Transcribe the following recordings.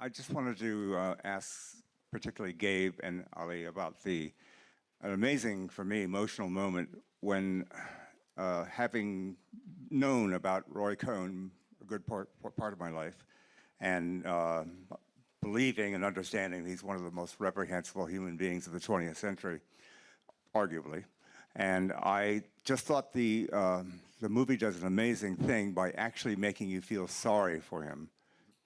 I just wanted to ask particularly Gabe and Ali about an amazing, for me, emotional moment when having known about Roy Chon a good part of my life and believing and understanding he's one of the most reprehensible human beings of the 20th century, arguably. And I just thought the movie does an amazing thing by actually making you feel sorry for him,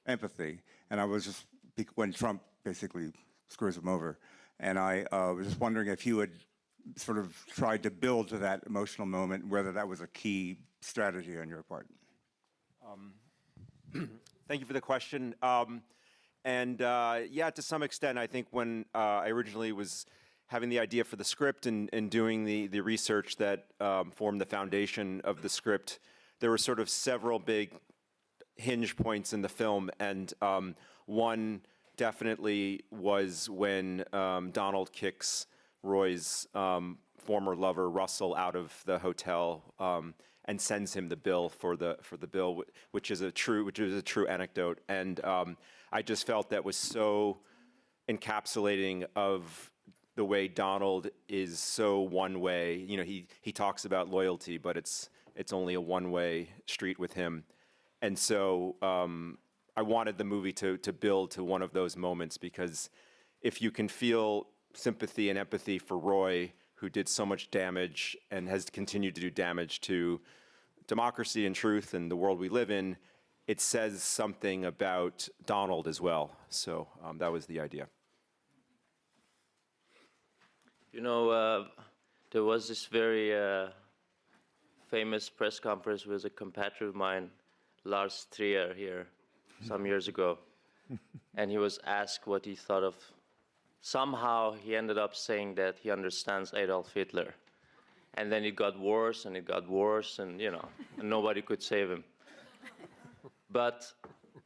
empathy. And I was just, when Trump basically screws him over, and I was just wondering if you had sort of tried to build to that emotional moment, whether that was a key strategy on your part. Thank you for the question. Yeah, to some extent, I think when I originally was having the idea for the script and doing the research that formed the foundation of the script, there were sort of several big hinge points in the film, and one definitely was when Donald kicks Roy's former lover Russell out of the hotel and sends him the bill for the bill, which is a true anecdote, and I just felt that was so encapsulating of the way Donald is so one way. You know, he talks about loyalty, but it's only a one-way street with him, and so I wanted the movie to build to one of those moments, because if you can feel sympathy and empathy for Roy, who did so much damage and has continued to do damage to democracy and truth and the world we live in, it says something about Donald as well. So that was the idea. You know, there was this very famous press conference with a compatriot of mine, Lars Trier, here some years ago, and he was asked what he thought of. Somehow he ended up saying that he understands Adolf Hitler, and then it got worse and it got worse, and you know, and nobody could save him. But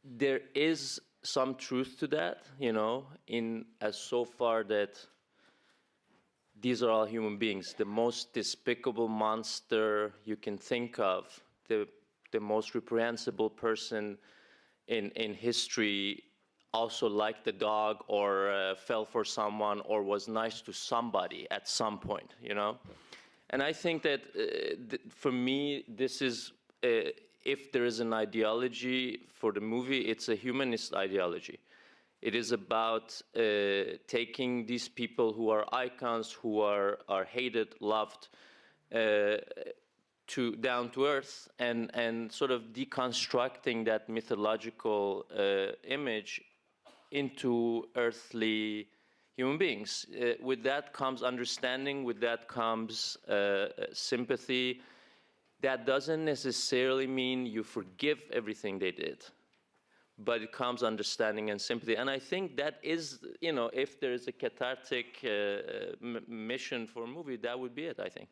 there is some truth to that, you know, in as so far that these are all human beings. The most despicable monster you can think of, the most reprehensible person in history, also liked the dog or fell for someone or was nice to somebody at some point, you know? And I think that for me, this is, if there is an ideology for the movie, it's a humanist ideology. It is about taking these people who are icons, who are hated, loved, down to earth, and sort of deconstructing that mythological image into earthly human beings. With that comes understanding, with that comes sympathy. That doesn't necessarily mean you forgive everything they did, but it comes understanding and sympathy. And I think that is, you know, if there is a cathartic mission for a movie, that would be it, I think.